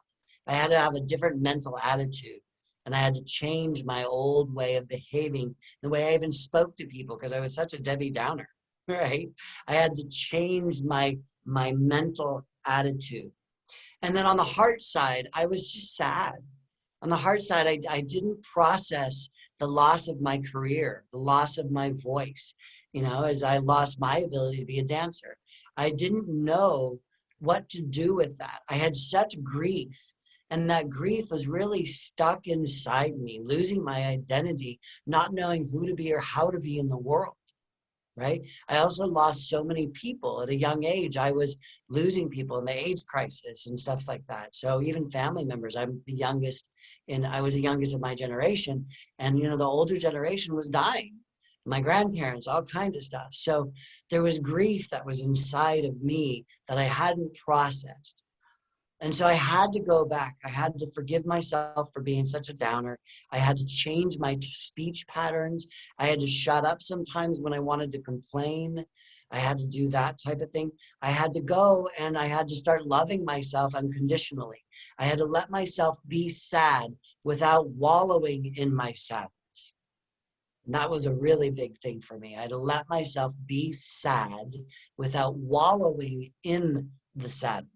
I had to have a different mental attitude. And I had to change my old way of behaving, the way I even spoke to people, because I was such a Debbie Downer, right? I had to change my mental attitude. And then on the heart side, I was just sad. On the heart side, I didn't process the loss of my career, the loss of my voice, as I lost my ability to be a dancer. I didn't know what to do with that. I had such grief, and that grief was really stuck inside me, losing my identity, not knowing who to be or how to be in the world. Right? I also lost so many people at a young age. I was losing people in the AIDS crisis and stuff like that. So even family members, I'm the youngest, and I was the youngest of my generation. And, the older generation was dying. My grandparents, all kinds of stuff. So there was grief that was inside of me that I hadn't processed. And so I had to go back. I had to forgive myself for being such a downer. I had to change my speech patterns. I had to shut up sometimes when I wanted to complain. I had to do that type of thing. I had to go and I had to start loving myself unconditionally. I had to let myself be sad without wallowing in my sadness. And that was a really big thing for me. I had to let myself be sad without wallowing in the sadness.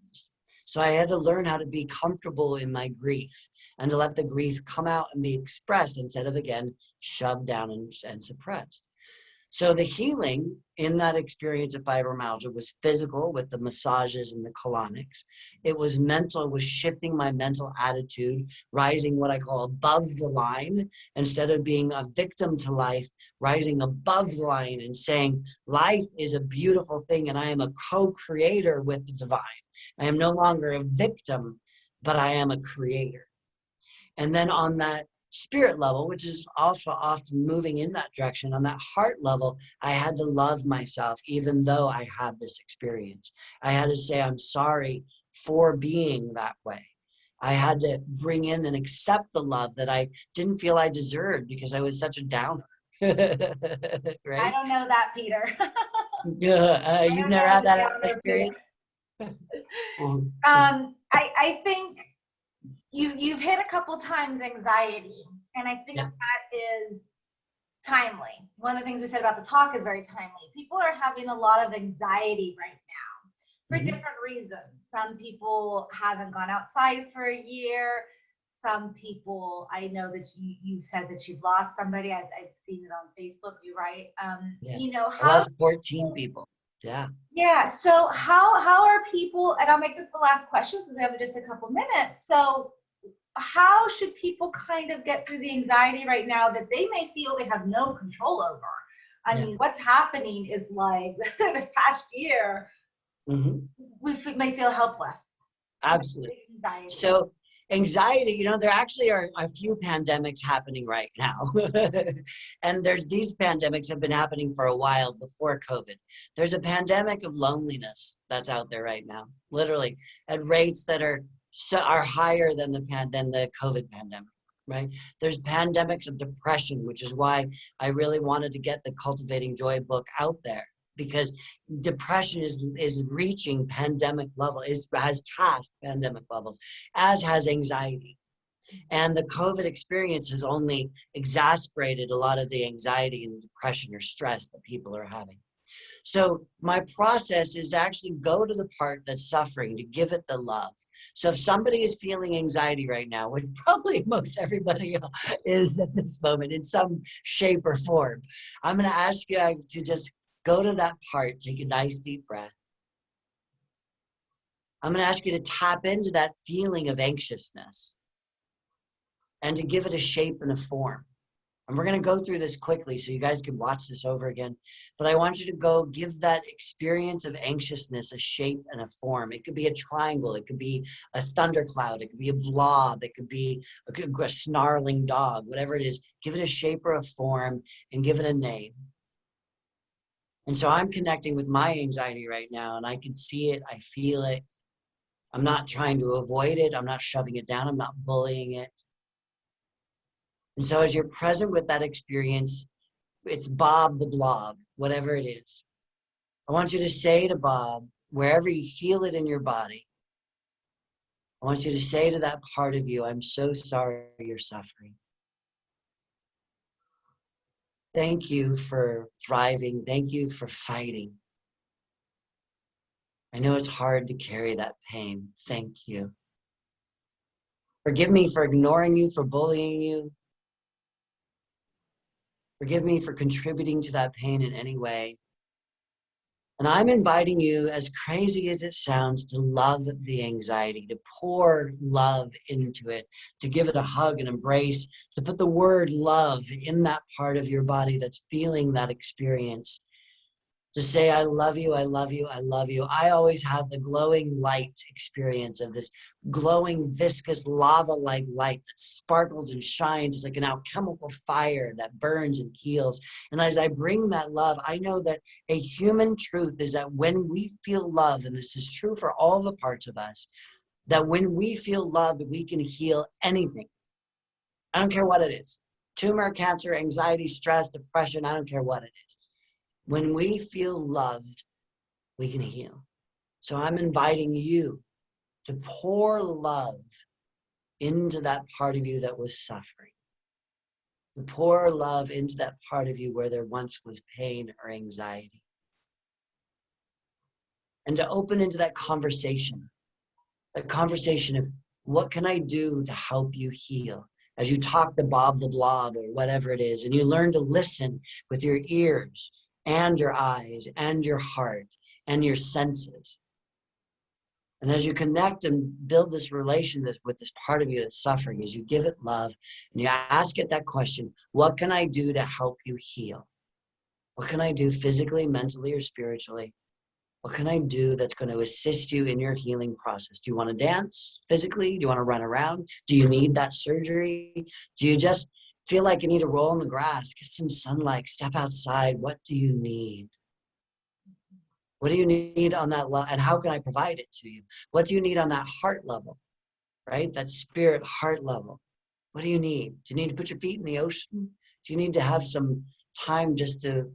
So I had to learn how to be comfortable in my grief and to let the grief come out and be expressed instead of, again, shoved down and suppressed. So the healing in that experience of fibromyalgia was physical with the massages and the colonics. It was mental, was shifting my mental attitude, rising what I call above the line, instead of being a victim to life, rising above the line and saying, life is a beautiful thing and I am a co-creator with the divine. I am no longer a victim, but I am a creator. And then on that spirit level, which is also often moving in that direction, on that heart level, I had to love myself, even though I had this experience. I had to say, I'm sorry for being that way. I had to bring in and accept the love that I didn't feel I deserved because I was such a downer. Right? I don't know that, Peter. You've never had that experience? I think you've hit a couple times anxiety, and I think that is timely. One of the things we said about the talk is very timely. People are having a lot of anxiety right now for different reasons. Some people haven't gone outside for a year. Some people, I know that you said that you've lost somebody. I've seen it on Facebook. You right? I lost 14 people. Yeah. Yeah. So how are people? And I'll make this the last question because we have just a couple minutes. So how should people kind of get through the anxiety right now that they may feel they have no control over? I mean, what's happening is like this past year, we may feel helpless. Absolutely. So anxiety, there actually are a few pandemics happening right now. And these pandemics have been happening for a while before COVID. There's a pandemic of loneliness that's out there right now, literally at rates that are higher than the COVID pandemic, right? There's pandemics of depression, which is why I really wanted to get the Cultivating Joy book out there, because depression is reaching pandemic level, has passed pandemic levels, as has anxiety. And the COVID experience has only exacerbated a lot of the anxiety and depression or stress that people are having. So my process is to actually go to the part that's suffering, to give it the love. So if somebody is feeling anxiety right now, which probably most everybody is at this moment in some shape or form, I'm going to ask you to just go to that part, take a nice deep breath. I'm going to ask you to tap into that feeling of anxiousness and to give it a shape and a form. And we're going to go through this quickly so you guys can watch this over again. But I want you to go give that experience of anxiousness a shape and a form. It could be a triangle. It could be a thundercloud. It could be a blob. It could be a snarling dog, whatever it is. Give it a shape or a form and give it a name. And so I'm connecting with my anxiety right now, and I can see it. I feel it. I'm not trying to avoid it. I'm not shoving it down. I'm not bullying it. And so as you're present with that experience, it's Bob the Blob, whatever it is. I want you to say to Bob, wherever you feel it in your body, I want you to say to that part of you, I'm so sorry you're suffering. Thank you for thriving. Thank you for fighting. I know it's hard to carry that pain. Thank you. Forgive me for ignoring you, for bullying you. Forgive me for contributing to that pain in any way. And I'm inviting you, as crazy as it sounds, to love the anxiety, to pour love into it, to give it a hug and embrace, to put the word love in that part of your body that's feeling that experience. To say, I love you, I love you, I love you. I always have the glowing light experience of this glowing, viscous, lava-like light that sparkles and shines. It's like an alchemical fire that burns and heals. And as I bring that love, I know that a human truth is that when we feel love, and this is true for all the parts of us, that when we feel love, we can heal anything. I don't care what it is. Tumor, cancer, anxiety, stress, depression, I don't care what it is. When we feel loved, we can heal. So I'm inviting you to pour love into that part of you that was suffering. To pour love into that part of you where there once was pain or anxiety. And to open into that conversation of what can I do to help you heal? As you talk to Bob the Blob or whatever it is, and you learn to listen with your ears and your eyes and your heart and your senses. And as you connect and build this relation with this part of you that's suffering, as you give it love and you ask it that question, what can I do to help you heal? What can I do physically, mentally, or spiritually? What can I do that's going to assist you in your healing process? Do you want to dance physically? Do you want to run around? Do you need that surgery? Do you just feel like you need to roll in the grass, get some sunlight, step outside? What do you need? What do you need on that level? And how can I provide it to you? What do you need on that heart level, right? That spirit heart level. What do you need? Do you need to put your feet in the ocean? Do you need to have some time just to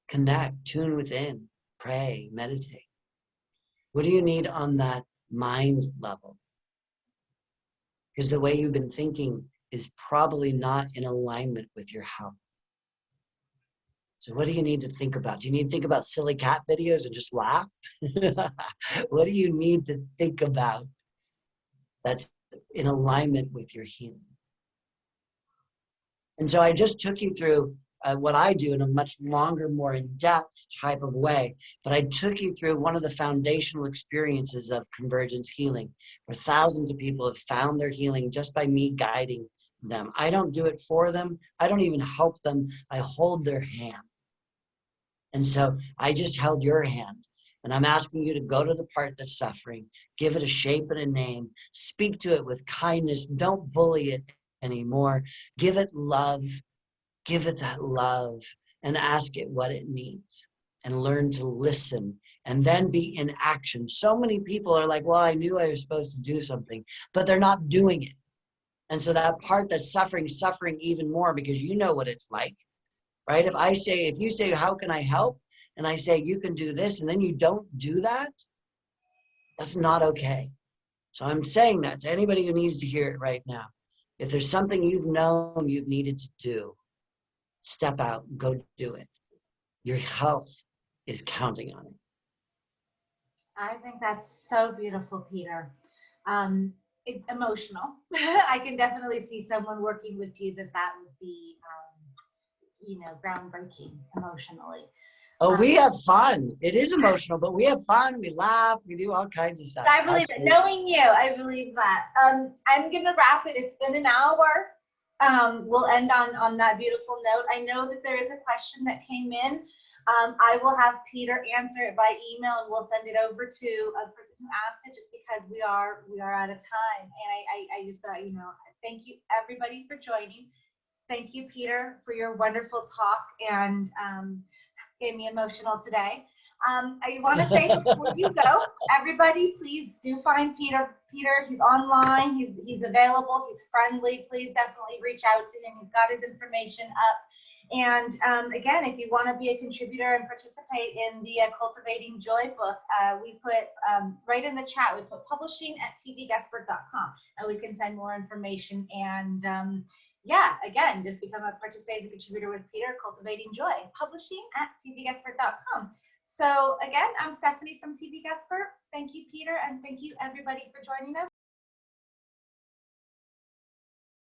connect, tune within, pray, meditate? What do you need on that mind level? Because the way you've been thinking is probably not in alignment with your health. So what do you need to think about? Do you need to think about silly cat videos and just laugh? What do you need to think about that's in alignment with your healing? And so I just took you through what I do in a much longer, more in-depth type of way. But I took you through one of the foundational experiences of Convergence Healing, where thousands of people have found their healing just by me guiding them. I don't do it for them. I don't even help them. I hold their hand. And so I just held your hand. And I'm asking you to go to the part that's suffering, give it a shape and a name, speak to it with kindness. Don't bully it anymore. Give it love. Give it that love and ask it what it needs and learn to listen and then be in action. So many people are like, well, I knew I was supposed to do something, but they're not doing it. And so that part that's suffering even more because you know what it's like, right? If you say, how can I help? And I say, you can do this, and then you don't do that, that's not okay. So I'm saying that to anybody who needs to hear it right now. If there's something you've known you've needed to do, step out, go do it. Your health is counting on it. I think that's so beautiful, Peter. It's emotional. I can definitely see someone working with you that would be, groundbreaking emotionally. Oh, we have fun. It is emotional, but we have fun. We laugh. We do all kinds of stuff. I believe it. Knowing you, I believe that. I'm going to wrap it. It's been an hour. We'll end on that beautiful note. I know that there is a question that came in. I will have Peter answer it by email, and we'll send it over to a person who asked it, just because we are out of time. And I just thought, thank you everybody for joining. Thank you, Peter, for your wonderful talk, and gave me emotional today. I want to say before you go, everybody, please do find Peter. Peter, he's online, he's available, he's friendly. Please definitely reach out to him. He's got his information up. And again, if you want to be a contributor and participate in the Cultivating Joy book, we put right in the chat, we put publishing@tvguestpert.com, and we can send more information. And yeah, again, just become a participate as a contributor with Peter, Cultivating Joy, publishing@tvguestpert.com. So again, I'm Stephanie from TV Guestpert. Thank you, Peter, and thank you everybody for joining us.